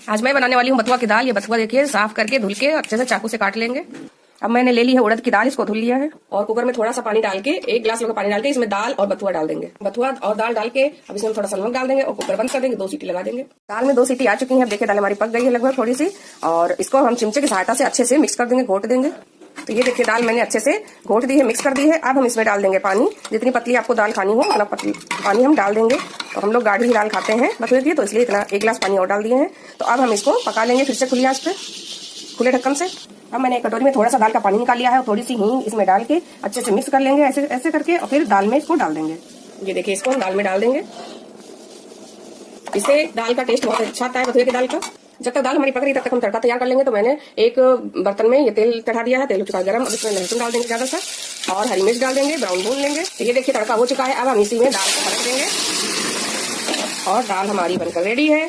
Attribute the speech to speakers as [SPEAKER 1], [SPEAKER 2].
[SPEAKER 1] आज मैं बनाने वाली हूँ बथुआ की दाल। ये बथुआ देखिए साफ करके धुल के अच्छे से चाकू से काट लेंगे। अब मैंने ले ली है उड़द की दाल, इसको धुल लिया है और कुकर में थोड़ा सा पानी डाल के 1 गिलास लोग पानी डाल के इसमें दाल और बथुआ डाल देंगे। बथुआ और दाल डाल के अब इसमें थोड़ा सा नमक डाल देंगे और कुकर बंद कर देंगे, 2 सीटी लगा देंगे। दाल में 2 सीटी आ चुकी है। अब देखिए दाल हमारी पक गई है लगभग थोड़ी सी, और इसको हम चिमचे की सहायता से अच्छे से मिक्स कर देंगे, घोट देंगे। तो ये देखिए दाल मैंने अच्छे से घोट दी है, मिक्स कर दी है। अब हम इसमें डाल देंगे पानी। जितनी पतली आपको दाल खानी हो उतना पतली पानी हम डाल देंगे। और हम लोग गाढ़ी दाल खाते हैं बथुए की, तो इसलिए इतना 1 गिलास पानी और डाल दिए हैं। तो अब हम इसको पका लेंगे फिर से खुली आंच पे, खुले ढक्कन से। अब मैंने एक कटोरी में थोड़ा सा दाल का पानी निकाल लिया है और थोड़ी सी हींग इसमें डाल के अच्छे से मिक्स कर लेंगे ऐसे ऐसे करके, और फिर दाल में इसको डाल देंगे। ये देखिए इसको हम दाल में डाल देंगे। इससे दाल का टेस्ट बहुत अच्छा आता है बथुए की दाल का। जब तक दाल हमारी पक रही तब तक हम तड़का तैयार कर लेंगे। तो मैंने एक बर्तन में ये तेल चढ़ा दिया है, तेल हो चुका है गर्म। अब इसमें लहसुन डाल देंगे ज्यादा सा और हरी मिर्च डाल देंगे, ब्राउन भून लेंगे। तो ये देखिए तड़का हो चुका है। अब हम इसी में दाल को पलट देंगे और दाल हमारी बनकर रेडी है।